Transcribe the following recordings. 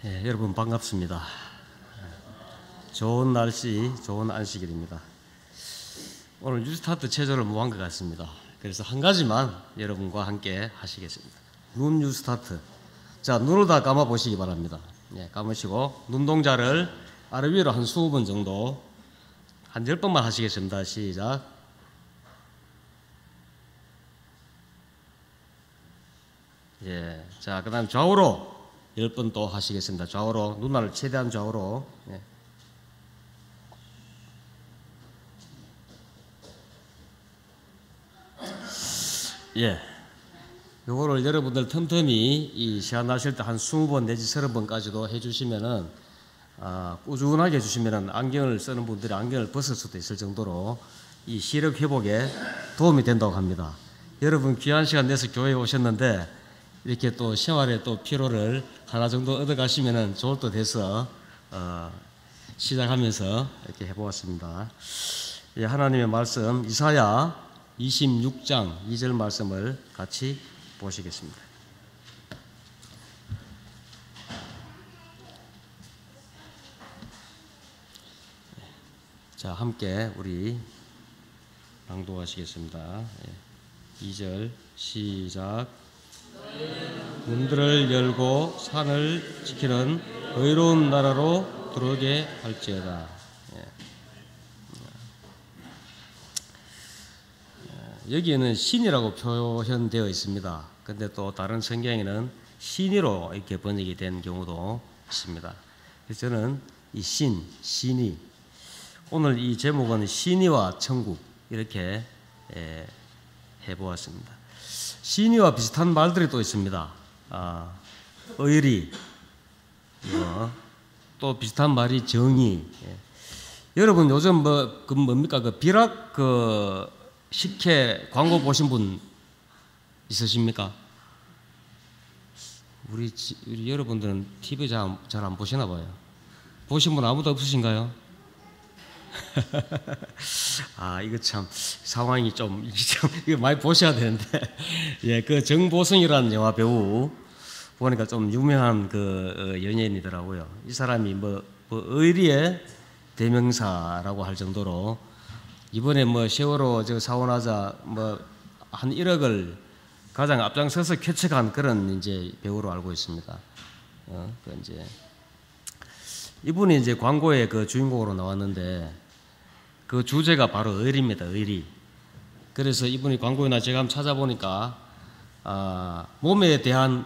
여러분 반갑습니다. 좋은 날씨, 좋은 안식일입니다. 오늘 뉴스타트 체조를 못 한 것 같습니다. 그래서 한 가지만 여러분과 함께 하시겠습니다. 눈 뉴스타트. 자, 눈을 다 감아 보시기 바랍니다. 감으시고 눈 동자를 아래 위로 한 20번 정도, 한 10번만 하시겠습니다. 시작. 자, 그 다음 좌우로 10번 또 하시겠습니다. 좌우로, 눈알 최대한 좌우로. 요거를 여러분들 틈틈이 이 시간 나실 때 한 20번 내지 30번까지도 해주시면은, 꾸준하게 해주시면은 안경을 쓰는 분들이 안경을 벗을 수도 있을 정도로 이 시력 회복에 도움이 된다고 합니다. 여러분 귀한 시간 내서 교회에 오셨는데 이렇게 또 생활의 또 피로를 하나 정도 얻어가시면은 좋을 듯 해서 시작하면서 이렇게 해보았습니다. 하나님의 말씀 이사야 26장 2절 말씀을 같이 보시겠습니다. 자, 함께 우리 낭독하시겠습니다. 2절 시작. 문들을 열고 산을 지키는 의로운 나라로 들어오게 할지어다. 여기에는 신이라고 표현되어 있습니다. 근데 또 다른 성경에는 신이로 이렇게 번역이 된 경우도 있습니다. 그래서 저는 이 신이 오늘 이 제목은 신이와 천국 이렇게 해보았습니다. 신이와 비슷한 말들이 또 있습니다. 의리, 또 비슷한 말이 정의. 여러분 요즘 뭡니까? 비락 식혜 광고 보신 분 있으십니까? 우리 여러분들은 TV 잘 안 보시나 봐요. 보신 분 아무도 없으신가요? 이거 참 상황이 좀 이거 많이 보셔야 되는데, 그 정보성이라는 영화 배우 보니까 좀 유명한 연예인이더라고요. 이 사람이 의리의 대명사라고 할 정도로 이번에 세월호 사고 나자 한 1억을 가장 앞장서서 쾌척한 그런 이제 배우로 알고 있습니다. 이분이 이제 광고의 주인공으로 나왔는데 그 주제가 바로 의리입니다. 의리. 그래서 이분이 광고에 제가 한번 찾아보니까 몸에 대한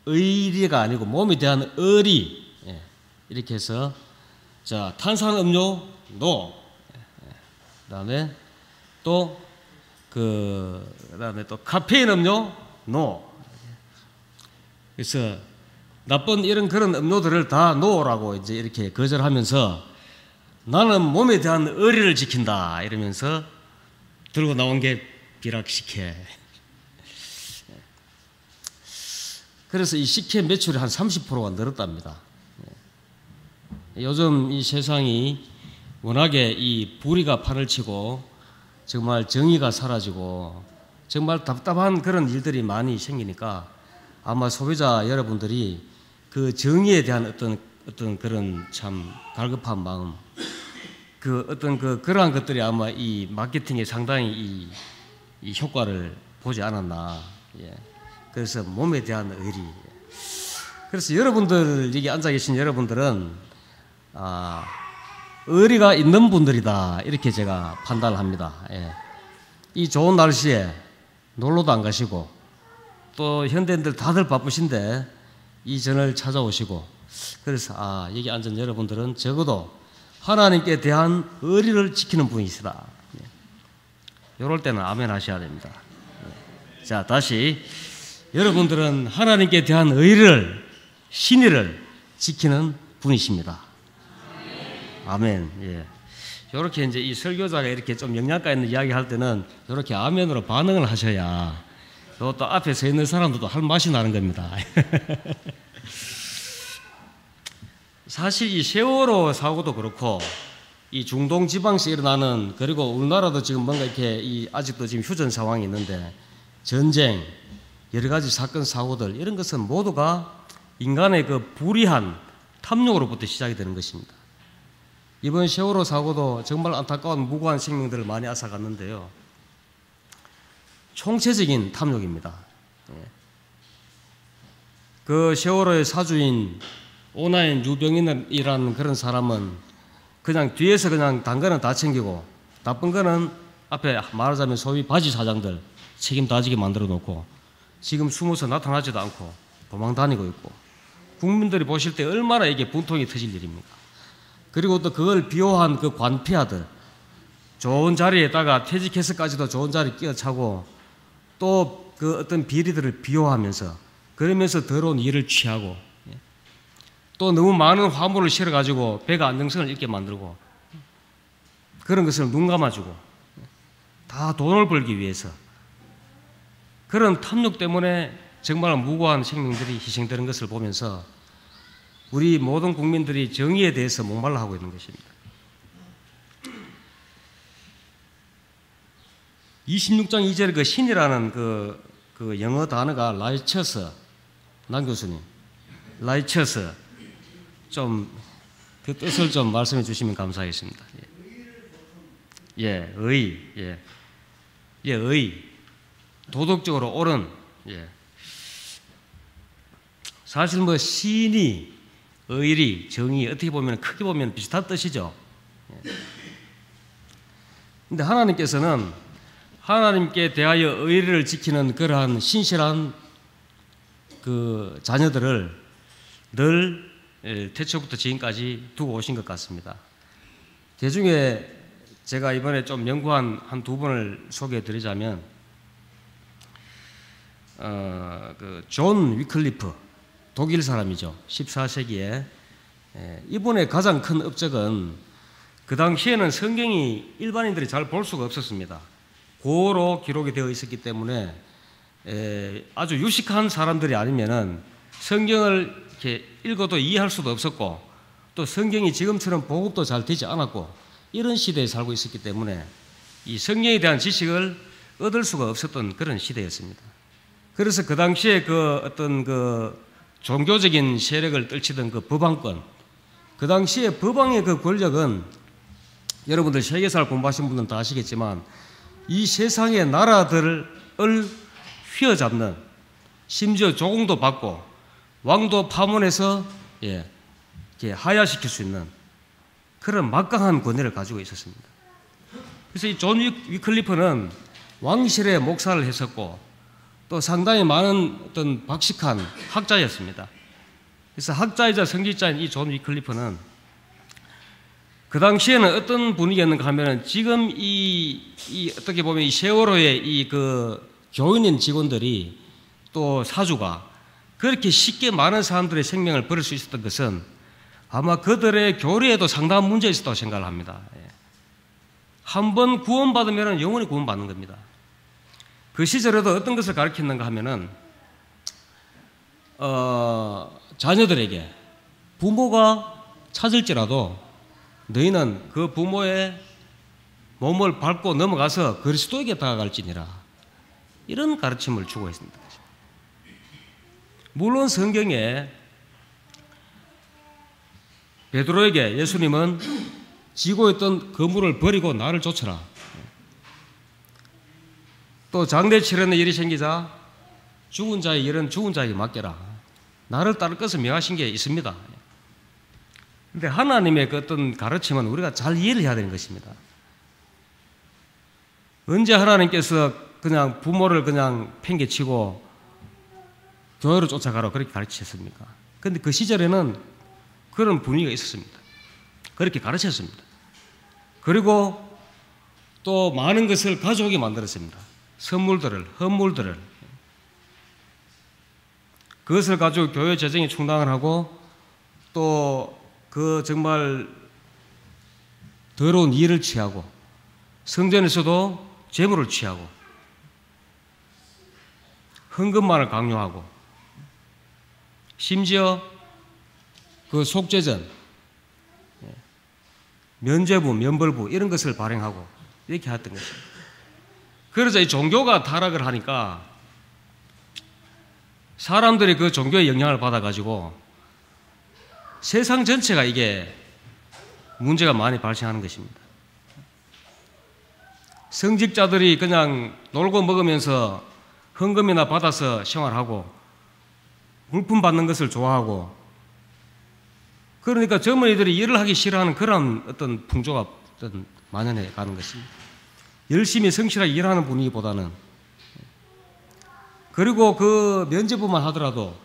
의리가 아니고 몸에 대한 의리, 이렇게 해서 자, 탄산음료 노, 그다음에 또 그다음에 또 카페인 음료 노. 그래서 나쁜 그런 음료들을 다 노라고 이제 이렇게 거절하면서 나는 몸에 대한 의리를 지킨다 이러면서 들고 나온 게 비락식혜. 그래서 이 식혜 매출이 한 30%가 늘었답니다. 요즘 이 세상이 워낙에 이 불의가 판을 치고 정말 정의가 사라지고 정말 답답한 그런 일들이 많이 생기니까 아마 소비자 여러분들이 그 정의에 대한 어떤 그런 참 갈급한 마음, 그러한 것들이 아마 이 마케팅에 상당히 이 효과를 보지 않았나. 그래서 몸에 대한 의리. 그래서 여러분들 여기 앉아 계신 여러분들은 의리가 있는 분들이다 이렇게 제가 판단을 합니다. 이 좋은 날씨에 놀러도 안 가시고 또 현대인들 다들 바쁘신데 이 전을 찾아오시고, 그래서 여기 앉은 여러분들은 적어도 하나님께 대한 의리를 지키는 분이시다. 이럴 때는 아멘 하셔야 됩니다. 자, 다시 여러분들은 하나님께 대한 의리를, 신의를 지키는 분이십니다. 아멘. 이렇게 이제 이 설교자가 이렇게 좀 영양가 있는 이야기 할 때는 이렇게 아멘으로 반응을 하셔야 또 앞에 서 있는 사람들도 할 맛이 나는 겁니다. 사실 이 세월호 사고도 그렇고 이 중동 지방에서 일어나는, 그리고 우리나라도 지금 뭔가 이렇게 아직도 지금 휴전 상황이 있는데 전쟁, 여러 가지 사건 사고들 이런 것은 모두가 인간의 그 불의한 탐욕으로부터 시작이 되는 것입니다. 이번 세월호 사고도 정말 안타까운 무고한 생명들을 많이 앗아갔는데요. 총체적인 탐욕입니다. 그 세월호의 사주인 오나인 유병인이라는 그런 사람은 그냥 뒤에서 그냥 단 거는 다 챙기고 나쁜 거는 앞에 말하자면 소위 바지 사장들 책임 다지게 만들어 놓고 지금 숨어서 나타나지도 않고 도망 다니고 있고 국민들이 보실 때 얼마나 이게 분통이 터질 일입니까? 그리고 또 그걸 비호한 그 관피아들 좋은 자리에다가 퇴직해서까지도 좋은 자리 끼어차고 또 그 어떤 비리들을 비호하면서 그러면서 더러운 일을 취하고 또 너무 많은 화물을 실어가지고 배가 안정성을 잃게 만들고 그런 것을 눈 감아주고 다 돈을 벌기 위해서 그런 탐욕 때문에 정말 무고한 생명들이 희생되는 것을 보면서 우리 모든 국민들이 정의에 대해서 목말라 하고 있는 것입니다. 26장 2절에 그 신이라는 그 영어 단어가 라이처스, 남 교수님, 라이처스 좀 그 뜻을 좀 말씀해 주시면 감사하겠습니다. 예, 의, 예, 의, 도덕적으로 옳은, 예. 사실 뭐 신이, 의리, 정의 어떻게 보면 크게 보면 비슷한 뜻이죠. 그런데 하나님께서는 하나님께 대하여 의리를 지키는 그러한 신실한 그 자녀들을 늘 태초부터 지금까지 두고 오신 것 같습니다. 그 중에 제가 이번에 좀 연구한 한 두 분을 소개해 드리자면 그 존 위클리프 독일 사람이죠. 14세기에 이분의 가장 큰 업적은 그 당시에는 성경이 일반인들이 잘 볼 수가 없었습니다. 고어로 기록이 되어 있었기 때문에 아주 유식한 사람들이 아니면은 성경을 이렇게 읽어도 이해할 수도 없었고 또 성경이 지금처럼 보급도 잘 되지 않았고 이런 시대에 살고 있었기 때문에 이 성경에 대한 지식을 얻을 수가 없었던 그런 시대였습니다. 그래서 그 당시에 그 어떤 그 종교적인 세력을 떨치던 그 법왕권, 그 당시에 법왕의 그 권력은 여러분들 세계사를 공부하신 분들은 다 아시겠지만 이 세상의 나라들을 휘어잡는 심지어 조공도 받고 왕도 파문해서 이렇게 하야시킬 수 있는 그런 막강한 권위를 가지고 있었습니다. 그래서 이 존 위클리프는 왕실의 목사를 했었고 또 상당히 많은 어떤 박식한 학자였습니다. 그래서 학자이자 성직자인 이 존 위클리프는 그 당시에는 어떤 분위기였는가 하면은 지금 이 어떻게 보면 이 세월호의 이 그 교인인 직원들이 또 사주가 그렇게 쉽게 많은 사람들의 생명을 버릴 수 있었던 것은 아마 그들의 교리에도 상당한 문제가 있었다고 생각을 합니다. 한 번 구원받으면 영원히 구원받는 겁니다. 그 시절에도 어떤 것을 가르쳤는가 하면은 자녀들에게 부모가 찾을지라도 너희는 그 부모의 몸을 밟고 넘어가서 그리스도에게 다가갈지니라 이런 가르침을 주고 있습니다. 물론 성경에 베드로에게 예수님은 지고 있던 그물을 버리고 나를 쫓으라. 또 장례 치르는 일이 생기자 죽은 자의 일은 죽은 자에게 맡겨라. 나를 따를 것을 명하신 게 있습니다. 그런데 하나님의 그 어떤 가르침은 우리가 잘 이해를 해야 되는 것입니다. 언제 하나님께서 그냥 부모를 그냥 팽개치고 교회로 쫓아가라고 그렇게 가르치셨습니까? 그런데 그 시절에는 그런 분위기가 있었습니다. 그렇게 가르쳤습니다. 그리고 또 많은 것을 가져오게 만들었습니다. 선물들을, 헌물들을. 그것을 가지고 교회 재정에 충당을 하고 또 그 정말 더러운 일을 취하고 성전에서도 재물을 취하고 헌금만을 강요하고 심지어 그 속죄전, 면죄부, 면벌부 이런 것을 발행하고 이렇게 했던 것입니다. 그래서 이 종교가 타락을 하니까 사람들이 그 종교의 영향을 받아가지고 세상 전체가 이게 문제가 많이 발생하는 것입니다. 성직자들이 그냥 놀고 먹으면서 헌금이나 받아서 생활하고 물품 받는 것을 좋아하고, 그러니까 젊은이들이 일을 하기 싫어하는 그런 어떤 풍조가 어떤 만연해 가는 것입니다. 열심히 성실하게 일하는 분위기보다는. 그리고 그 면죄부만 하더라도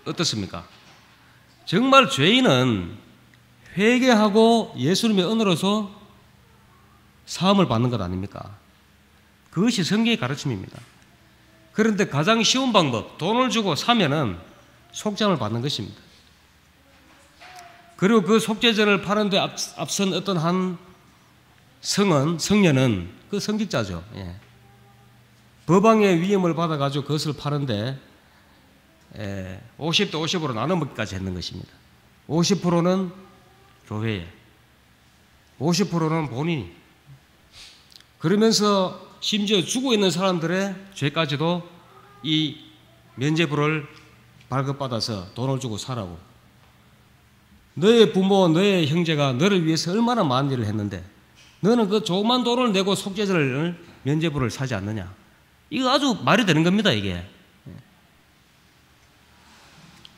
어떻습니까? 정말 죄인은 회개하고 예수님의 은혜로서 사함을 받는 것 아닙니까? 그것이 성경의 가르침입니다. 그런데 가장 쉬운 방법, 돈을 주고 사면은 속죄함을 받는 것입니다. 그리고 그 속죄전을 파는데 앞선 어떤 한 성년은 그 성직자죠. 법왕의 위임을 받아가지고 그것을 파는데 50대 50으로 나눠 먹기까지 했는 것입니다. 50%는 교회에, 50%는 본인이. 그러면서 심지어 죽어 있는 사람들의 죄까지도 이 면죄부를 발급받아서 돈을 주고 사라고. 너의 부모, 너의 형제가 너를 위해서 얼마나 많은 일을 했는데 너는 그 조그만 돈을 내고 속죄제를, 면죄부를 사지 않느냐. 이거 아주 말이 되는 겁니다, 이게.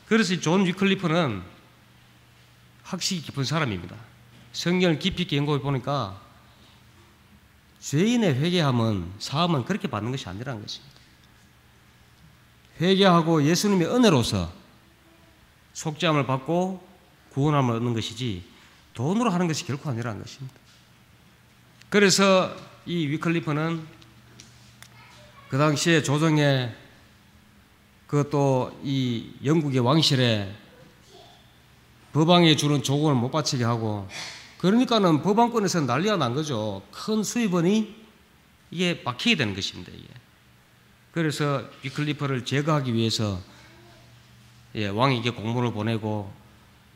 그래서 존 위클리프는 학식이 깊은 사람입니다. 성경을 깊이 있게 연구해 보니까 죄인의 회개함은, 사함은 그렇게 받는 것이 아니라는 것입니다. 회개하고 예수님의 은혜로서 속죄함을 받고 구원함을 얻는 것이지 돈으로 하는 것이 결코 아니라는 것입니다. 그래서 이 위클리프는 그 당시에 조정에 그것도 이 영국의 왕실에 법왕에 주는 조공을 못 바치게 하고, 그러니까는 법왕권에서 난리가 난 거죠. 큰 수입원이 이게 막히게 되는 것입니다. 이게. 그래서 위클리프를 제거하기 위해서 왕에게 공문을 보내고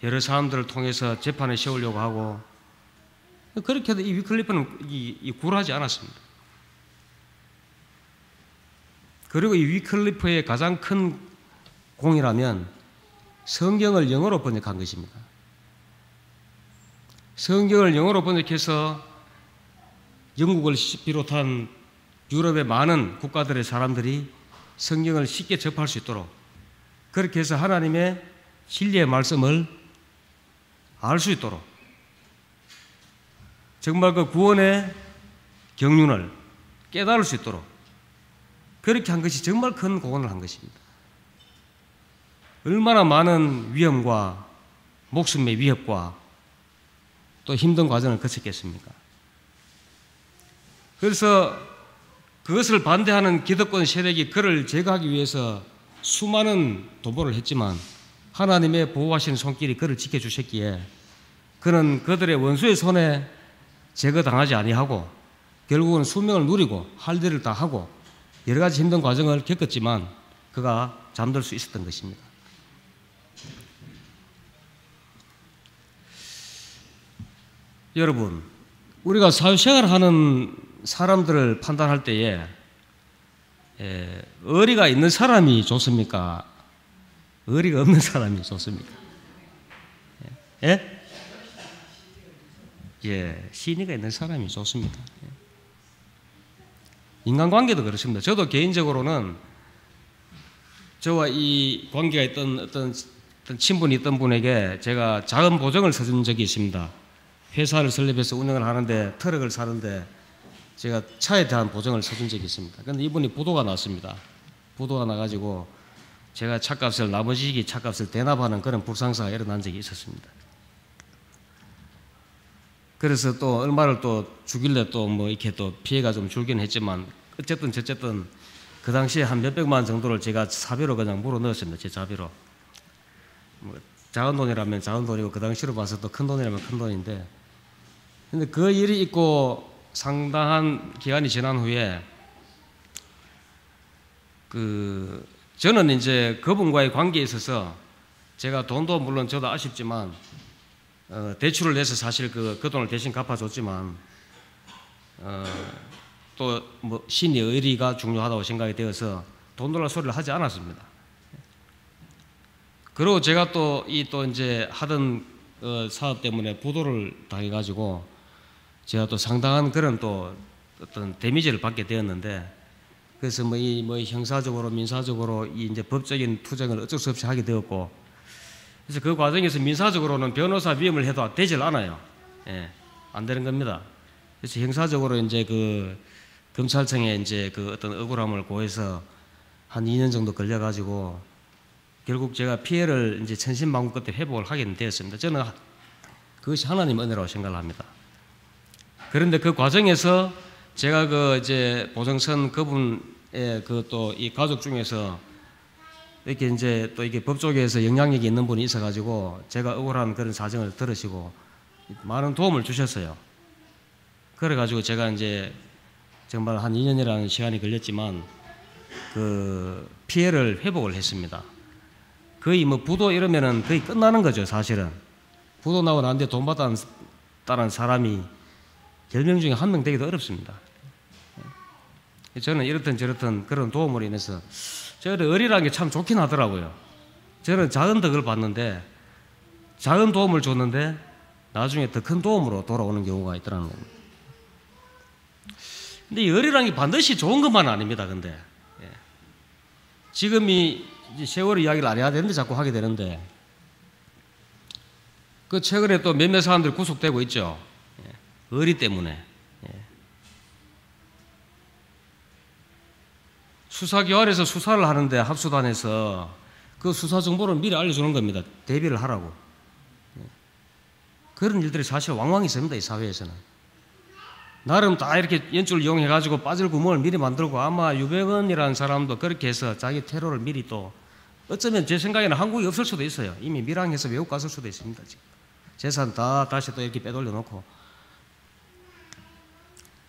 여러 사람들을 통해서 재판에 세우려고 하고, 그렇게 해도 이 위클리프는 굴하지 않았습니다. 그리고 이 위클리프의 가장 큰 공이라면 성경을 영어로 번역한 것입니다. 성경을 영어로 번역해서 영국을 비롯한 유럽의 많은 국가들의 사람들이 성경을 쉽게 접할 수 있도록, 그렇게 해서 하나님의 진리의 말씀을 알 수 있도록, 정말 그 구원의 경륜을 깨달을 수 있도록 그렇게 한 것이 정말 큰 공헌을 한 것입니다. 얼마나 많은 위험과 목숨의 위협과 또 힘든 과정을 거쳤겠습니까? 그래서 그것을 반대하는 기득권 세력이 그를 제거하기 위해서 수많은 도모를 했지만 하나님의 보호하시는 손길이 그를 지켜주셨기에 그는 그들의 원수의 손에 제거당하지 아니하고 결국은 수명을 누리고 할 일을 다 하고 여러 가지 힘든 과정을 겪었지만 그가 잠들 수 있었던 것입니다. 여러분, 우리가 사회생활하는 사람들을 판단할 때에 의리가 있는 사람이 좋습니까? 의리가 없는 사람이 좋습니까? 신의가 있는 사람이 좋습니다. 인간관계도 그렇습니다. 저도 개인적으로는 저와 이 관계가 있던 어떤 친분이 있던 분에게 제가 작은 보증을 서준 적이 있습니다. 회사를 설립해서 운영을 하는데 트럭을 사는데 제가 차에 대한 보증을 서준 적이 있습니다. 그런데 이분이 부도가 났습니다. 부도가 나가지고 제가 차값을, 나머지 차값을 대납하는 그런 불상사가 일어난 적이 있었습니다. 그래서 또 얼마를 또 주길래 또 뭐 이렇게 또 피해가 좀 줄긴 했지만 어쨌든 저쨌든 그 당시에 한 몇백만 원 정도를 제가 사비로 그냥 물어 넣었습니다. 제 자비로. 뭐 작은 돈이라면 작은 돈이고 그 당시로 봐서 또 큰 돈이라면 큰 돈인데, 근데 그 일이 있고 상당한 기간이 지난 후에 저는 이제 그분과의 관계에 있어서 제가 돈도 물론 저도 아쉽지만 대출을 내서 사실 그 돈을 대신 갚아줬지만 또 뭐 신의 의리가 중요하다고 생각이 되어서 돈 달라 소리를 하지 않았습니다. 그리고 제가 또 이제 하던 사업 때문에 부도를 당해가지고 제가 또 상당한 그런 또 어떤 데미지를 받게 되었는데, 그래서 뭐 형사적으로 민사적으로 이 이제 법적인 투쟁을 어쩔 수 없이 하게 되었고, 그래서 그 과정에서 민사적으로는 변호사 위험을 해도 되질 않아요. 예, 안 되는 겁니다. 그래서 형사적으로 이제 그 검찰청에 이제 그 어떤 억울함을 고해서 한 2년 정도 걸려가지고 결국 제가 피해를 이제 천신만고 끝에 회복을 하게 되었습니다. 저는 그것이 하나님 은혜라고 생각을 합니다. 그런데 그 과정에서 제가 그 이제 보정선 그분의 그 또 이 가족 중에서 이렇게 이제 또 이게 법 쪽에서 영향력이 있는 분이 있어가지고 제가 억울한 그런 사정을 들으시고 많은 도움을 주셨어요. 그래가지고 제가 이제 정말 한 2년이라는 시간이 걸렸지만 그 피해를 회복을 했습니다. 거의 뭐 부도 이러면은 거의 끝나는 거죠, 사실은. 부도 나고 난데 돈 받았다는 사람이 10명 중에 1명 되기도 어렵습니다. 저는 이렇든 저렇든 그런 도움으로 인해서 저는 의리라는 게 참 좋긴 하더라고요. 저는 작은 덕을 봤는데, 작은 도움을 줬는데 나중에 더 큰 도움으로 돌아오는 경우가 있더라는 겁니다. 근데 이 의리라는 게 반드시 좋은 것만은 아닙니다. 근데 지금 이 세월호 이야기를 안 해야 되는데 자꾸 하게 되는데, 그 최근에 또 몇몇 사람들이 구속되고 있죠. 의리 때문에. 수사기관에서 수사를 하는데 합수단에서 그 수사 정보를 미리 알려주는 겁니다. 대비를 하라고. 그런 일들이 사실 왕왕 있습니다. 이 사회에서는. 나름 다 이렇게 연줄을 이용해가지고 빠질 구멍을 미리 만들고, 아마 유병헌이라는 사람도 그렇게 해서 자기 테러를 미리 또, 어쩌면 제 생각에는 한국이 없을 수도 있어요. 이미 밀항해서 외국 갔을 수도 있습니다. 지금. 재산 다 다시 또 이렇게 빼돌려 놓고.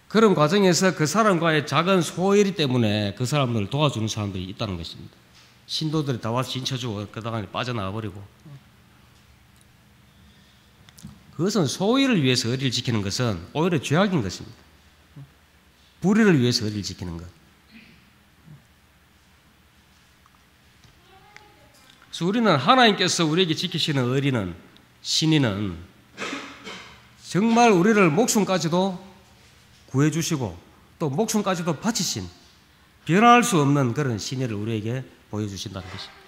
그런 과정에서 그 사람과의 작은 소일이 때문에 그 사람을 도와주는 사람들이 있다는 것입니다. 신도들이 다 와서 진쳐주고 그다음에 빠져나가 버리고. 그것은 소일을 위해서 의리를 지키는 것은 오히려 죄악인 것입니다. 불의를 위해서 의리를 지키는 것. 그래서 우리는 하나님께서 우리에게 지키시는 의리는, 신의는 정말 우리를 목숨까지도 구해주시고 또 목숨까지도 바치신, 변할 수 없는 그런 신의를 우리에게 보여주신다는 것입니다.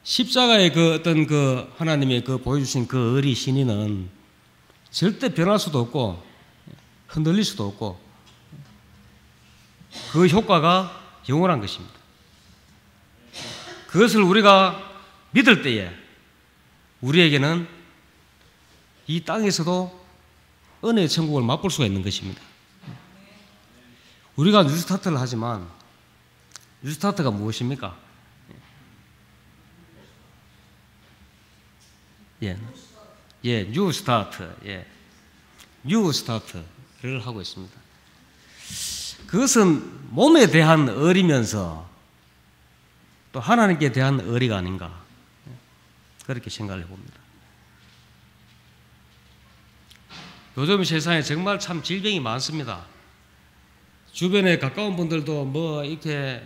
십자가의 그 어떤 그 하나님의 그 보여주신 그 의리, 신의는 절대 변할 수도 없고 흔들릴 수도 없고 그 효과가 영원한 것입니다. 그것을 우리가 믿을 때에 우리에게는 이 땅에서도 은혜의 천국을 맛볼 수가 있는 것입니다. 우리가 뉴스타트를 하지만 뉴스타트가 무엇입니까? 뉴스타트. 뉴스타트를 하고 있습니다. 그것은 몸에 대한 의리면서 또 하나님께 대한 의리가 아닌가, 그렇게 생각을 해봅니다. 요즘 세상에 정말 참 질병이 많습니다. 주변에 가까운 분들도 뭐 이렇게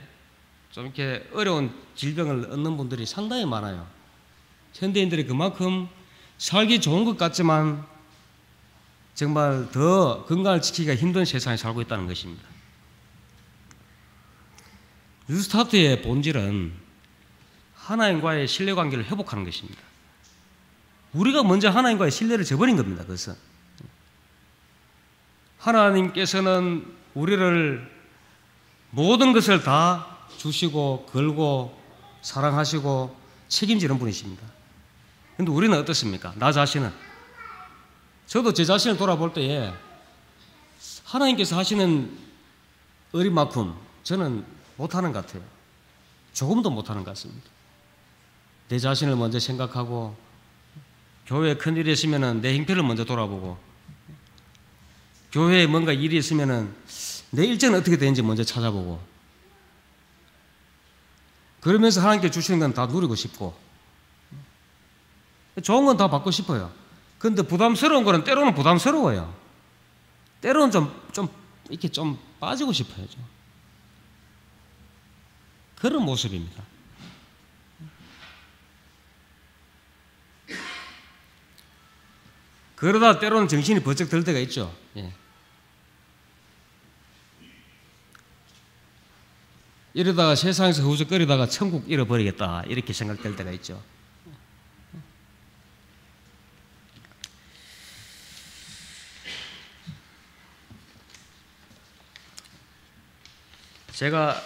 좀 이렇게 어려운 질병을 얻는 분들이 상당히 많아요. 현대인들이 그만큼 살기 좋은 것 같지만 정말 더 건강을 지키기가 힘든 세상에 살고 있다는 것입니다. 뉴스타트의 본질은 하나님과의 신뢰관계를 회복하는 것입니다. 우리가 먼저 하나님과의 신뢰를 저버린 겁니다. 그것은 하나님께서는 우리를 모든 것을 다 주시고 걸고 사랑하시고 책임지는 분이십니다. 그런데 우리는 어떻습니까? 나 자신은, 저도 제 자신을 돌아볼 때에 하나님께서 하시는 의리만큼 저는 못하는 것 같아요. 조금도 못하는 것 같습니다. 내 자신을 먼저 생각하고, 교회에 큰일이 있으면 내 형편을 먼저 돌아보고, 교회에 뭔가 일이 있으면 내 일정은 어떻게 되는지 먼저 찾아보고, 그러면서 하나님께 주시는 건 다 누리고 싶고, 좋은 건 다 받고 싶어요. 그런데 부담스러운 거는 때로는 부담스러워요. 때로는 좀 이렇게 좀 빠지고 싶어요. 좀. 그런 모습입니다. 그러다 때로는 정신이 번쩍 들 때가 있죠. 예. 이러다가 세상에서 후적거리다가 천국 잃어버리겠다 이렇게 생각될 때가 있죠. 제가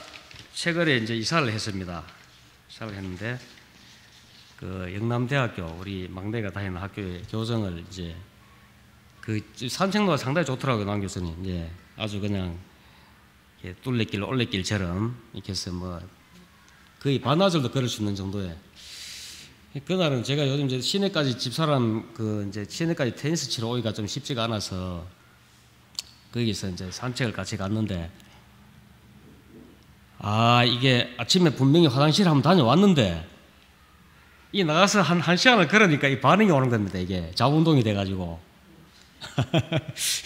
최근에 이제 이사를 했습니다. 이사를 했는데 그 영남대학교 우리 막내가 다니는 학교의 교정을 이제 그 산책로가 상당히 좋더라고요. 남 교수님. 이제 아주 그냥 뚫레길 올레길처럼 이렇게 해서 뭐 거의 반나절도 걸을 수 있는 정도에, 그날은 제가 요즘 이제 시내까지 집사람 그 이제 시내까지 테니스 치러 오기가 좀 쉽지가 않아서 거기서 이제 산책을 같이 갔는데, 이게 아침에 분명히 화장실 한번 다녀왔는데 이 나가서 한 시간을 걸으니까 이 반응이 오는 겁니다. 이게 자운동이 돼가지고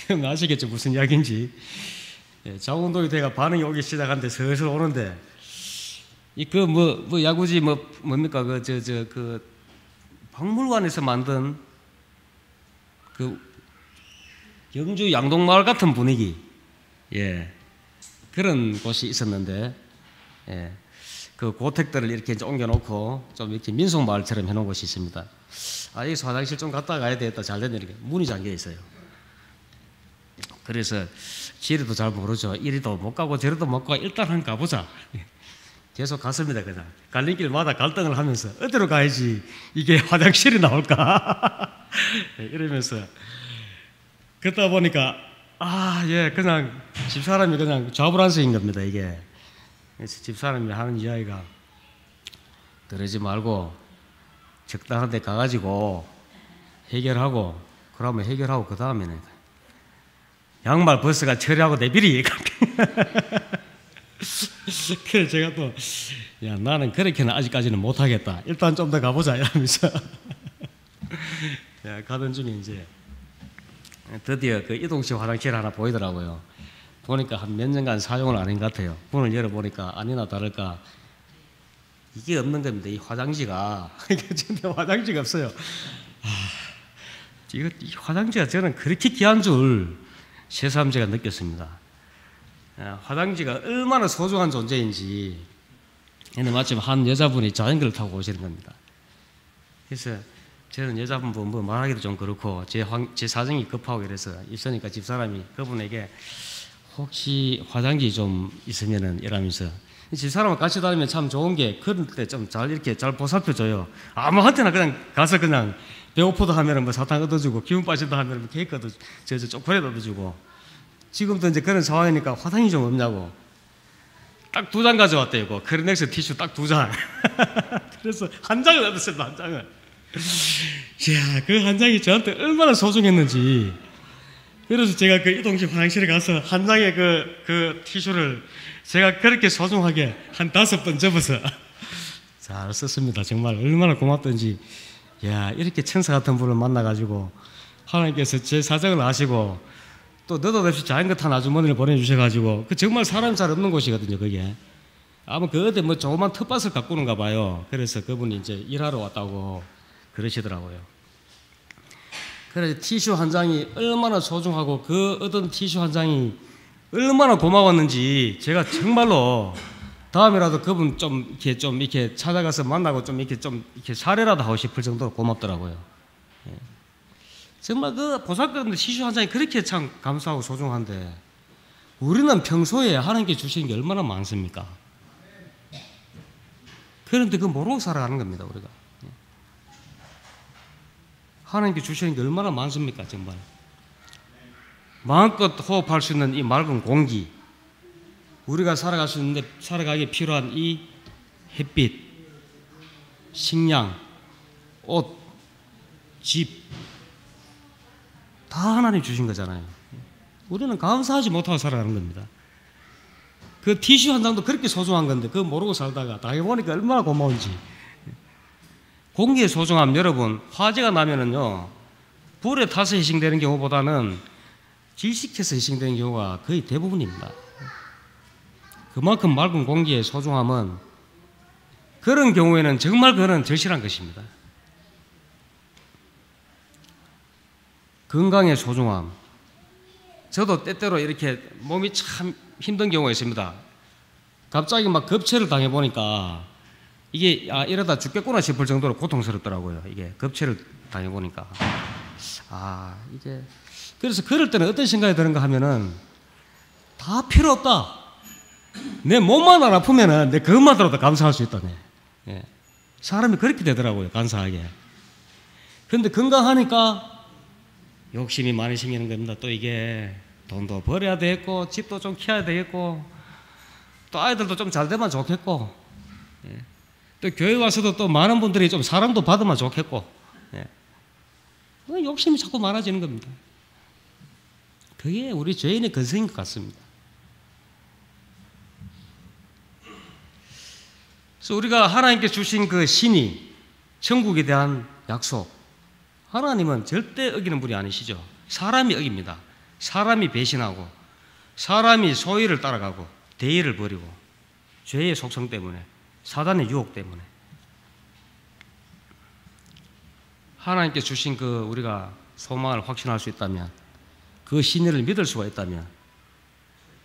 아시겠죠 무슨 이야기인지. 자운동이 돼가 반응이 오기 시작하는데 슬슬 오는데 뭐 야구지 뭡니까 그 박물관에서 만든 그 경주 양동마을 같은 분위기, 그런 곳이 있었는데, 그 고택들을 이렇게 이제 옮겨놓고 좀 이렇게 민속마을처럼 해놓은 곳이 있습니다. 여기서 화장실 좀 갔다 가야 되겠다. 잘 됐네. 이렇게 문이 잠겨 있어요. 그래서 지리도 잘 모르죠. 이리도 못 가고 저리도 못 가고 일단 한번 가보자. 계속 갔습니다. 그냥 갈림길마다 갈등을 하면서 어디로 가야지 이게 화장실이 나올까 이러면서 걷다 보니까 그냥 집사람이 그냥 좌불안석인 겁니다. 이게. 그래서 집사람이 하는 이야기가 그러지 말고 적당한 데 가가지고 해결하고, 그러면 해결하고 그 다음에는 양말 벗어가 처리하고 내비리. 그래서 제가 또 나는 그렇게는 아직까지는 못하겠다. 일단 좀 더 가보자 이러면서 가던 중에 이제 드디어 그 이동식 화장실 하나 보이더라고요. 보니까 한 몇 년간 사용을 안 한 것 같아요. 문을 열어보니까 아니나 다를까 이게 없는 겁니다. 이 화장지가. 근데 화장지가 없어요. 이 화장지가 저는 그렇게 귀한 줄 새삼 제가 느꼈습니다. 화장지가 얼마나 소중한 존재인지. 근데 마침 한 여자분이 자전거를 타고 오시는 겁니다. 그래서 저는 여자분 뭐 말하기도 좀 그렇고 제 사정이 급하고 이래서 있으니까 집사람이 그분에게 혹시 화장지 좀 있으면은 이러면서, 집사람과 같이 다니면 참 좋은 게 그럴 때 좀 잘 이렇게 잘 보살펴줘요. 아무한테나 그냥 가서 그냥 배고프다 하면은 뭐 사탕 얻어주고, 기분 빠진다 하면은 뭐 케이크 얻어주고, 초콜릿 얻어주고. 지금도 이제 그런 상황이니까 화장이 좀 없냐고. 딱 2장 가져왔대요. 크리넥스 티슈 딱 2장. 그래서 한 장을 얻었어요. 한 장을. 이야, 그 한 장이 저한테 얼마나 소중했는지. 그래서 제가 그 이동식 화장실에 가서 한 장의 그 티슈를 제가 그렇게 소중하게 한 5번 접어서 잘 썼습니다. 정말 얼마나 고맙던지. 이렇게 천사 같은 분을 만나가지고 하나님께서 제 사정을 아시고 또 느닷없이 자전거 탄 아주머니를 보내주셔가지고, 그 정말 사람이 잘 없는 곳이거든요. 그게 아마 그 어디 뭐 조그만 텃밭을 가꾸는가 봐요. 그래서 그분이 이제 일하러 왔다고 그러시더라고요. 그래서 티슈 한 장이 얼마나 소중하고 그 얻은 티슈 한 장이 얼마나 고마웠는지 제가 정말로 다음에라도 그분 좀 이렇게 찾아가서 만나고 좀 이렇게 사례라도 하고 싶을 정도로 고맙더라고요. 정말 그 보살펴는 티슈 한 장이 그렇게 참 감사하고 소중한데 우리는 평소에 하나님께 주시는 게 얼마나 많습니까? 그런데 그거 모르고 살아가는 겁니다. 우리가 하나님께 주시는 게 얼마나 많습니까? 정말 마음껏 호흡할 수 있는 이 맑은 공기, 우리가 살아갈 수 있는데 살아가기에 필요한 이 햇빛, 식량, 옷, 집, 다 하나님 주신 거잖아요. 우리는 감사하지 못하고 살아가는 겁니다. 그 티슈 한 장도 그렇게 소중한 건데 그거 모르고 살다가 당해보니까 얼마나 고마운지. 공기의 소중함, 여러분, 화재가 나면은요, 불에 타서 희생되는 경우보다는 질식해서 희생되는 경우가 거의 대부분입니다. 그만큼 맑은 공기의 소중함은 그런 경우에는 정말 그는 절실한 것입니다. 건강의 소중함. 저도 때때로 이렇게 몸이 참 힘든 경우가 있습니다. 갑자기 막 급체를 당해보니까 이게 이러다 죽겠구나 싶을 정도로 고통스럽더라고요. 이게 급체를 당해보니까. 이게 그래서 그럴 때는 어떤 생각이 드는가 하면은 다 필요 없다. 내 몸만 안 아프면은 내 그것만으로도 감사할 수 있다네. 예. 사람이 그렇게 되더라고요. 간사하게. 그런데 건강하니까 욕심이 많이 생기는 겁니다. 또 이게 돈도 벌어야 되겠고 집도 좀 키워야 되겠고 또 아이들도 좀 잘 되면 좋겠고 예. 또 교회 와서도 또 많은 분들이 좀 사랑도 받으면 좋겠고 예. 욕심이 자꾸 많아지는 겁니다. 그게 우리 죄인의 근성인 것 같습니다. 그래서 우리가 하나님께 주신 그 신이 천국에 대한 약속, 하나님은 절대 어기는 분이 아니시죠. 사람이 어깁니다. 사람이 배신하고 사람이 소의를 따라가고 대의를 버리고 죄의 속성 때문에 사단의 유혹 때문에 하나님께 주신 그 우리가 소망을 확신할 수 있다면 그 신의를 믿을 수가 있다면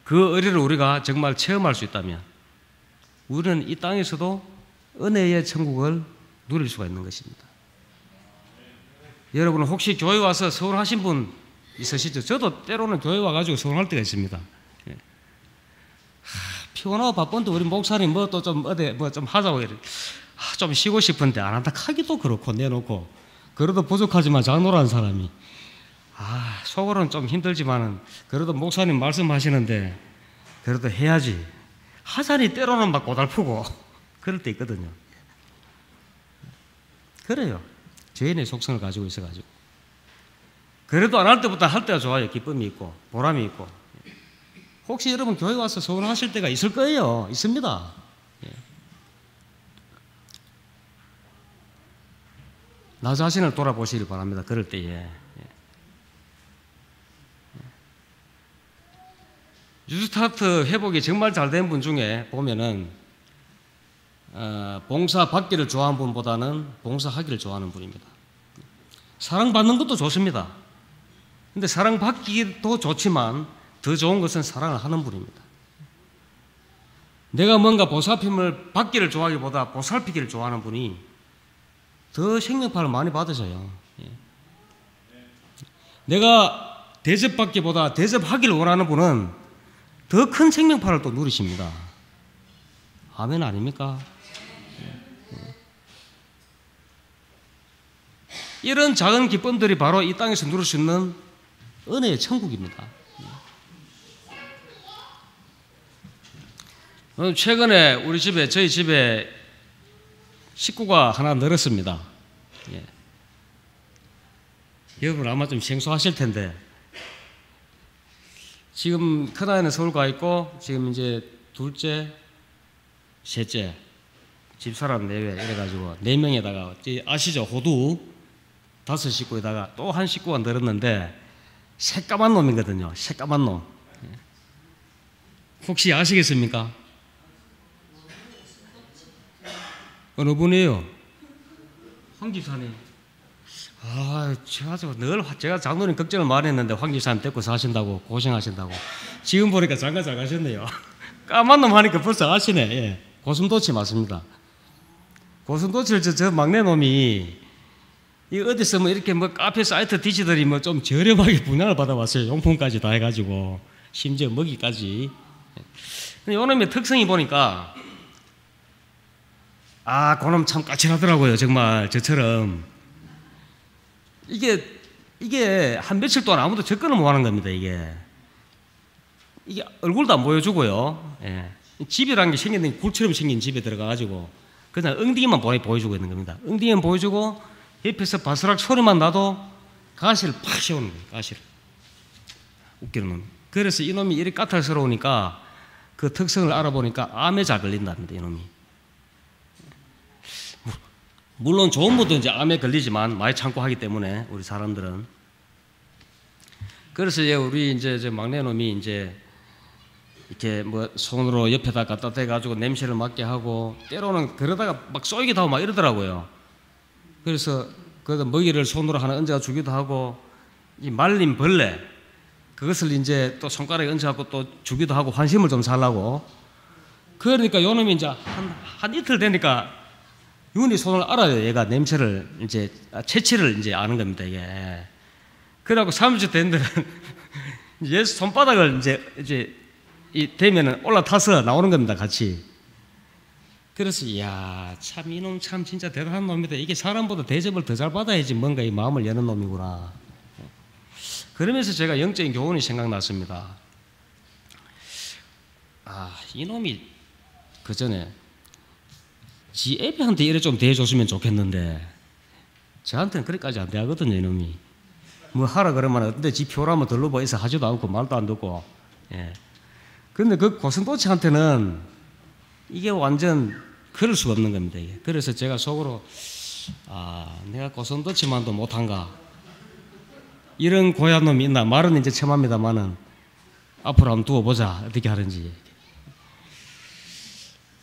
그 의리를 우리가 정말 체험할 수 있다면 우리는 이 땅에서도 은혜의 천국을 누릴 수가 있는 것입니다. 여러분 혹시 교회 와서 서운하신 분 있으시죠? 저도 때로는 교회 와가지고 서운할 때가 있습니다. 예. 피곤하고 바쁜데 우리 목사님 뭐 또 좀 어디 뭐 좀 하자고 이래. 좀 쉬고 싶은데 안 한다 하기도 그렇고 내놓고 그래도 부족하지만 장노라는 사람이 속으로는 좀 힘들지만은 그래도 목사님 말씀하시는데 그래도 해야지. 하자니 때로는 막 고달프고 그럴 때 있거든요. 그래요. 죄인의 속성을 가지고 있어가지고 그래도 안 할 때보다 할 때가 좋아요. 기쁨이 있고 보람이 있고. 혹시 여러분 교회 와서 서운하실 때가 있을 거예요. 있습니다. 나 자신을 돌아보시길 바랍니다. 그럴 때에. 뉴스타트 회복이 정말 잘 된 분 중에 보면은 봉사 받기를 좋아하는 분보다는 봉사하기를 좋아하는 분입니다. 사랑받는 것도 좋습니다. 근데 사랑받기도 좋지만 더 좋은 것은 사랑을 하는 분입니다. 내가 뭔가 보살핌을 받기를 좋아하기보다 보살피기를 좋아하는 분이 더 생명파를 많이 받으셔요. 내가 대접받기보다 대접하기를 원하는 분은 더 큰 생명파를 또 누리십니다. 아멘 아닙니까? 이런 작은 기쁨들이 바로 이 땅에서 누릴 수 있는 은혜의 천국입니다. 최근에 저희 집에 식구가 하나 늘었습니다. 여러분 아마 좀 생소하실 텐데 지금 큰아이는 서울 가 있고 지금 이제 둘째, 셋째 집사람 내외 이래가지고 4명에다가 아시죠? 호두 5식구에다가 또 한 식구가 늘었는데 새까만 놈이거든요. 새까만 놈. 혹시 아시겠습니까? 어느 분이에요? 황 집사님. 제가 장로님 걱정을 많이 했는데 황 집사님 데리고 사신다고 고생하신다고. 지금 보니까 장가 잘 가셨네요. 까만 놈 하니까 벌써 아시네. 예. 고슴도치 맞습니다. 고슴도치를 저 막내 놈이 어디서 뭐 이렇게 뭐 카페 사이트 디지들이 뭐 좀 저렴하게 분양을 받아왔어요. 용품까지 다 해가지고 심지어 먹이까지. 근데 요 놈의 특성이 보니까 그놈 참 까칠하더라고요. 정말 저처럼. 이게 한 며칠 동안 아무도 접근을 못 하는 겁니다. 이게 얼굴도 안 보여주고요. 예. 집이라는 게 생겼는데 굴처럼 생긴 집에 들어가가지고 그냥 엉덩이만 보여주고 있는 겁니다. 엉덩이만 보여주고 옆에서 바스락 소리만 나도 가시를 팍 씌우는 거예요. 가시를. 웃기는 놈. 그래서 이놈이 이렇게 까탈스러우니까 그 특성을 알아보니까 암에 잘 걸린답니다. 이놈이. 물론 좋은 분도 이제 암에 걸리지만 많이 참고 하기 때문에 우리 사람들은. 그래서 우리 이제 막내 놈이 이제 이렇게 뭐 손으로 옆에다 갖다 대가지고 냄새를 맡게 하고 때로는 그러다가 막 쏘이기도 하고 막 이러더라고요. 그래서 그 먹이를 손으로 하나 얹어 주기도 하고 이 말린 벌레 그것을 이제 또 손가락에 얹어갖고 또 주기도 하고 환심을 좀 살라고. 그러니까 요놈이 이제 한 이틀 되니까 윤희 손을 알아요. 얘가 냄새를 이제 채취를 이제 아는 겁니다. 이게. 그래갖고 3주 된 데는 얘 손바닥을 이제 되면은 올라타서 나오는 겁니다. 같이. 그래서 이야 참 이놈 참 진짜 대단한 놈이다. 이게 사람보다 대접을 더 잘 받아야지 뭔가 이 마음을 여는 놈이구나. 그러면서 제가 영적인 교훈이 생각났습니다. 아 이놈이 그 전에 지 애비한테 이래 좀 대해줬으면 좋겠는데 저한테는 그렇게까지 안 대하거든요. 이놈이 뭐 하라 그러면 어떤데 지 표라면 들러보이서 하지도 않고 말도 안 듣고. 예. 근데 그 고슴도치한테는 이게 완전 그럴 수가 없는 겁니다. 이게. 그래서 제가 속으로 내가 고슴도치만도 못한가 이런 고얀 놈이 있나. 말은 이제 처음 합니다만은 앞으로 한번 두어보자 어떻게 하는지.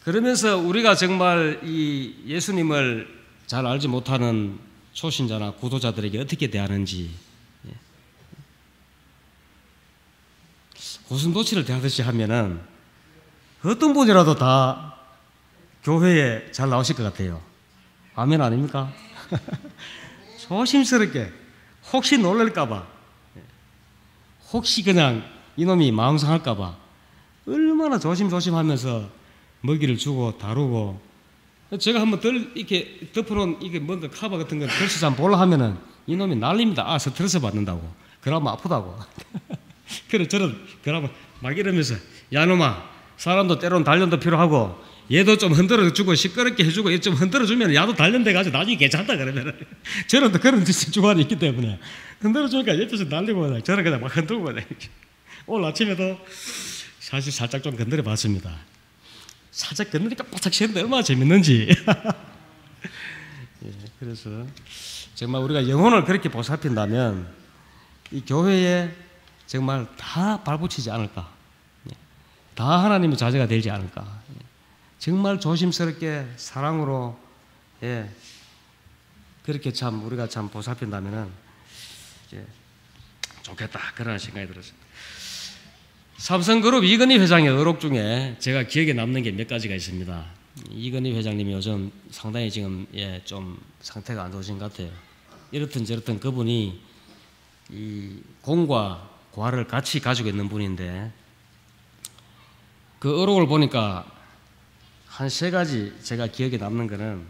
그러면서 우리가 정말 이 예수님을 잘 알지 못하는 초신자나 구도자들에게 어떻게 대하는지, 고슴도치를 대하듯이 하면은 어떤 분이라도 다 교회에 잘 나오실 것 같아요. 아멘 아닙니까? 조심스럽게 혹시 놀랄까봐, 혹시 그냥 이놈이 마음 상할까봐 얼마나 조심조심하면서 먹이를 주고 다루고. 제가 한번 이렇게 덮어놓은 이게 뭔가 카바 같은 걸 덜쳐서 한번 보려 하면은 이놈이 난립니다. 스트레스 받는다고. 그러면 아프다고. 그래 저는 그러면 막 이러면서 야 놈아 사람도 때로는 단련도 필요하고 얘도 좀 흔들어주고 시끄럽게 해주고 얘 좀 흔들어주면 야도 단련돼가지고 나중에 괜찮다 그러면 저는 또 그런 주관이 있기 때문에 흔들어주니까 옆에서 날리고 저는 그냥 막 흔들고 오늘 아침에도 사실 살짝 좀 건드려 봤습니다. 살짝 건드리니까 바짝 쉬는데 얼마나 재밌는지. 예, 그래서 정말 우리가 영혼을 그렇게 보살핀다면 이 교회에 정말 다 발붙이지 않을까, 다 하나님의 자제가 되지 않을까. 정말 조심스럽게 사랑으로 그렇게 참 우리가 참 보살핀다면은 좋겠다 그런 생각이 들었습니다. 삼성그룹 이건희 회장의 의록 중에 제가 기억에 남는 게 몇 가지가 있습니다. 이건희 회장님이 요즘 상당히 지금 좀 상태가 안 좋으신 것 같아요. 이렇든 저렇든 그분이 이 공과 과를 같이 가지고 있는 분인데 그 의록을 보니까 한 3가지 제가 기억에 남는 거는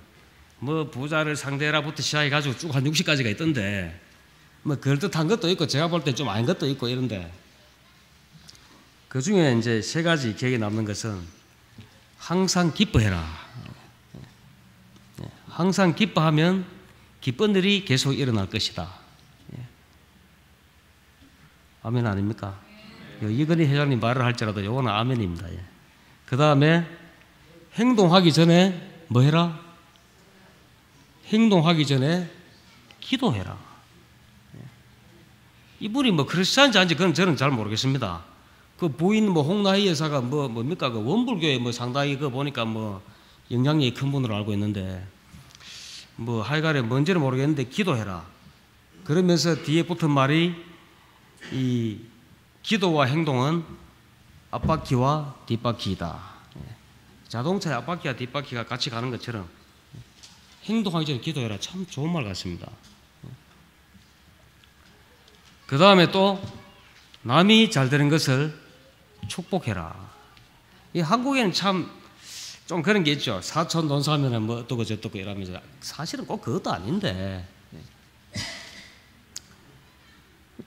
뭐 부자를 상대라부터 시작해가지고 쭉 한 60가지가 있던데 뭐 그럴듯한 것도 있고 제가 볼 때 좀 아닌 것도 있고 이런데 그 중에 이제 3가지 기억에 남는 것은 항상 기뻐해라. 항상 기뻐하면 기쁜 일이 계속 일어날 것이다. 아멘 아닙니까? 이건희 회장님 말을 할지라도 요거는 아멘입니다. 그 다음에 행동하기 전에 뭐 해라? 행동하기 전에 기도해라. 이분이 뭐 크리스찬인지 아닌지 그건 저는 잘 모르겠습니다. 그 부인 뭐 홍나희 여사가 뭡니까 그 원불교에 뭐 상당히 그 보니까 뭐 영향력이 큰 분으로 알고 있는데 뭐 하여간에 뭔지는 모르겠는데 기도해라. 그러면서 뒤에 붙은 말이 이 기도와 행동은 앞바퀴와 뒷바퀴이다. 자동차의 앞바퀴와 뒷바퀴가 같이 가는 것처럼 행동하기 전에 기도해라. 참 좋은 말 같습니다. 그 다음에 또 남이 잘 되는 것을 축복해라. 이 한국에는 참 좀 그런 게 있죠. 사촌 돈 사면은 뭐 어떠고 저떠고 이러면서 사실은 꼭 그것도 아닌데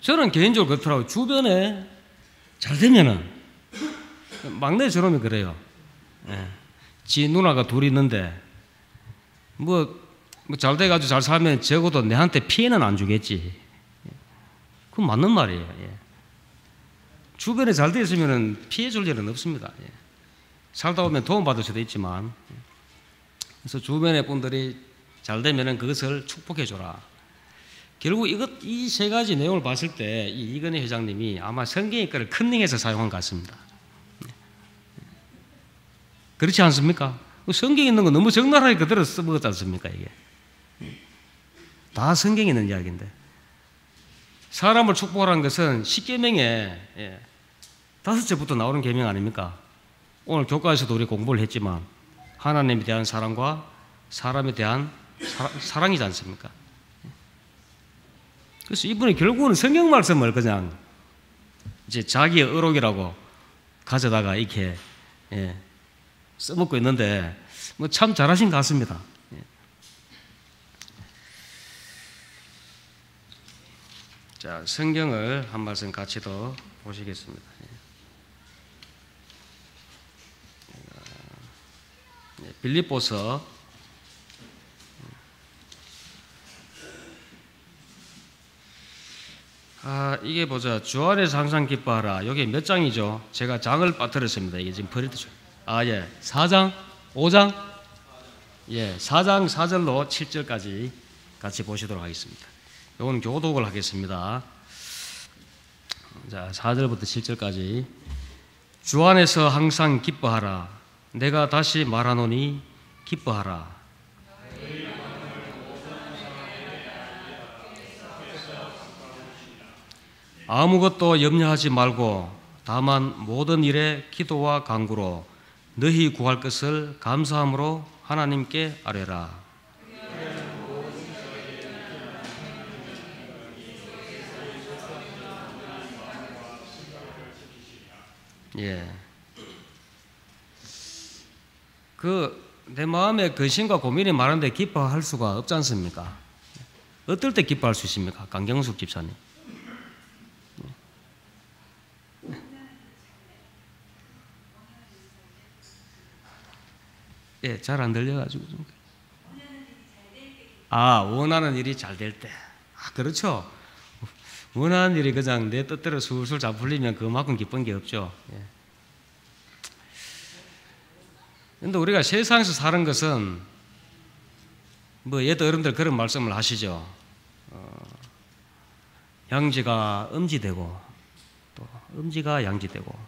저는 개인적으로 그렇더라고요. 주변에 잘 되면은 막내 저놈이 그래요. 지 누나가 둘이 있는데 뭐 잘 돼가지고 잘 살면 적어도 내한테 피해는 안 주겠지. 그건 맞는 말이에요. 주변에 잘 돼 있으면 피해 줄 일은 없습니다. 살다 보면 도움받을 수도 있지만 그래서 주변의 분들이 잘 되면 그것을 축복해 줘라. 결국 이 3가지 내용을 봤을 때 이건희 회장님이 아마 성경의 거를 컨닝해서 사용한 것 같습니다. 그렇지 않습니까? 성경에 있는 거 너무 적나라하게 그대로 써먹었지 않습니까? 이게 다 성경에 있는 이야기인데, 사람을 축복하라는 것은 십계명에 5제부터 나오는 계명 아닙니까? 오늘 교과에서도 우리 공부를 했지만 하나님에 대한 사랑과 사람에 대한 사랑이지 않습니까? 그래서 이분이 결국은 성경 말씀을 그냥 이제 자기의 의록이라고 가져다가 이렇게 써먹고 있는데 뭐 참 잘하신 것 같습니다. 자, 성경을 한 말씀 같이 더 보시겠습니다. 빌립보서 이게 보자. 주 안에서 항상 기뻐하라. 여기 몇 장이죠? 제가 장을 빠뜨렸습니다. 이게 지금 버리듯이. 4장, 5장? 4장 4절로 7절까지 같이 보시도록 하겠습니다. 이건 교독을 하겠습니다. 자, 4절부터 7절까지. 주 안에서 항상 기뻐하라. 내가 다시 말하노니 기뻐하라. 아무것도 염려하지 말고 다만 모든 일에 기도와 간구로 너희 구할 것을 감사함으로 하나님께 아뢰라. 내 마음에 근심과 고민이 많은데 기뻐할 수가 없지 않습니까? 어떨 때 기뻐할 수 있습니까? 강경숙 집사님. 잘 안 들려가지고 좀. 원하는 일이 잘 될 때. 그렇죠. 원하는 일이 그냥 내 뜻대로 술술 잘 풀리면 그만큼 기쁜 게 없죠. 그런데 우리가 세상에서 사는 것은 얘도 어른들 그런 말씀을 하시죠. 양지가 음지되고 또 음지가 양지되고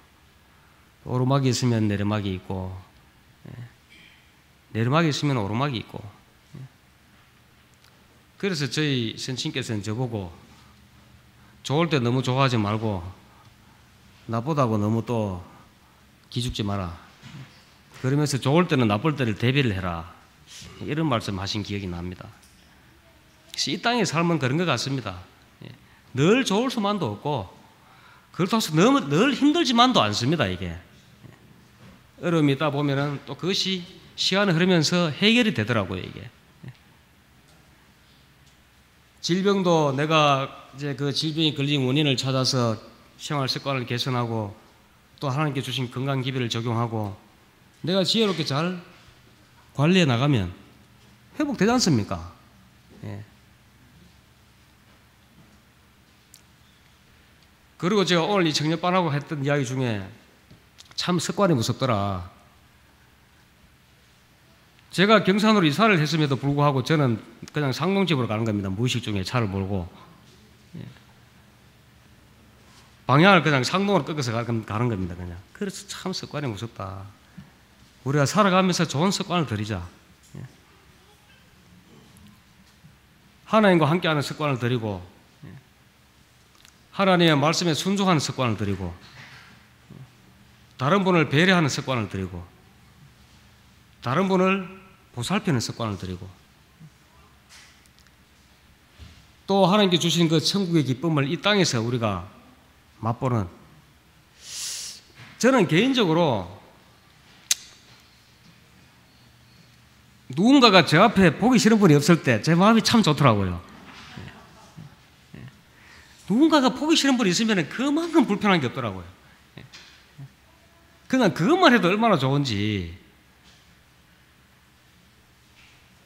오르막이 있으면 내리막이 있고 내리막이 있으면 오르막이 있고. 그래서 저희 선친께서는 저보고 좋을 때 너무 좋아하지 말고 나쁘다고 너무 또 기죽지 마라. 그러면서 좋을 때는 나쁠 때를 대비를 해라. 이런 말씀하신 기억이 납니다. 이 땅의 삶은 그런 것 같습니다. 늘 좋을 수만도 없고 그렇다고 해서 늘 힘들지만도 않습니다. 이게 어려움이 있다 보면은 또 그것이 시간이 흐르면서 해결이 되더라고요. 이게 질병도 내가 이제 그 질병이 걸린 원인을 찾아서 생활 습관을 개선하고 또 하나님께 주신 건강 기별을 적용하고 내가 지혜롭게 잘 관리해 나가면 회복되지 않습니까? 그리고 제가 오늘 이 청년반하고 했던 이야기 중에 참 습관이 무섭더라. 제가 경산으로 이사를 했음에도 불구하고 저는 그냥 상동집으로 가는 겁니다. 무의식 중에 차를 몰고. 방향을 그냥 상동으로 꺾어서 가는 겁니다. 그냥. 그래서 참 습관이 무섭다. 우리가 살아가면서 좋은 습관을 들이자. 하나님과 함께하는 습관을 들이고 하나님의 말씀에 순종하는 습관을 들이고 다른 분을 배려하는 습관을 들이고 다른 분을 보살피는 습관을 들이고 또 하나님께 주신 그 천국의 기쁨을 이 땅에서 우리가 맛보는. 저는 개인적으로 누군가가 제 앞에 보기 싫은 분이 없을 때 제 마음이 참 좋더라고요. 누군가가 보기 싫은 분이 있으면 그만큼 불편한 게 없더라고요. 그냥 그것만 해도 얼마나 좋은지.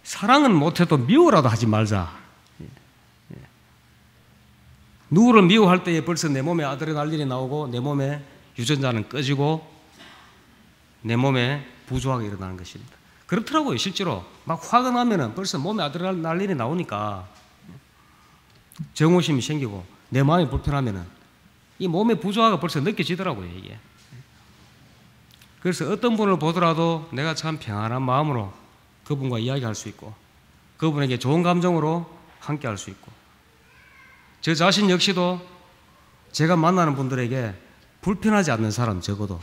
사랑은 못해도 미워라도 하지 말자. 누구를 미워할 때에 벌써 내 몸에 아드레날린이 나오고 내 몸에 유전자는 꺼지고 내 몸에 부조화가 일어나는 것입니다. 그렇더라고요. 실제로 막 화가 나면은 벌써 몸에 아드레날린이 나오니까 정오심이 생기고 내 마음이 불편하면은 이 몸의 부조화가 벌써 느껴지더라고요. 이게. 그래서 어떤 분을 보더라도 내가 참 평안한 마음으로 그분과 이야기할 수 있고 그분에게 좋은 감정으로 함께 할 수 있고 저 자신 역시도 제가 만나는 분들에게 불편하지 않는 사람 적어도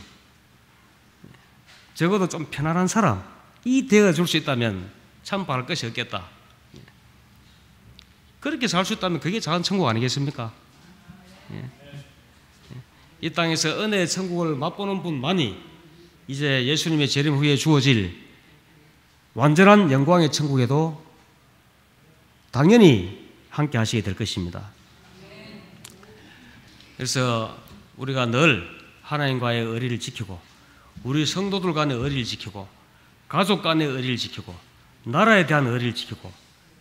좀 편안한 사람 이 되어줄 수 있다면 참 바랄 것이 없겠다. 그렇게 살 수 있다면 그게 작은 천국 아니겠습니까? 이 땅에서 은혜의 천국을 맛보는 분만이 이제 예수님의 재림 후에 주어질 완전한 영광의 천국에도 당연히 함께 하시게 될 것입니다. 그래서 우리가 늘 하나님과의 의리를 지키고 우리 성도들 간의 의리를 지키고 가족 간의 의리를 지키고 나라에 대한 의리를 지키고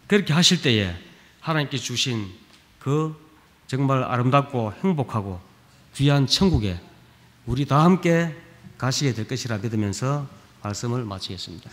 그렇게 하실 때에 하나님께 주신 그 정말 아름답고 행복하고 귀한 천국에 우리 다 함께 가시게 될 것이라 믿으면서 말씀을 마치겠습니다.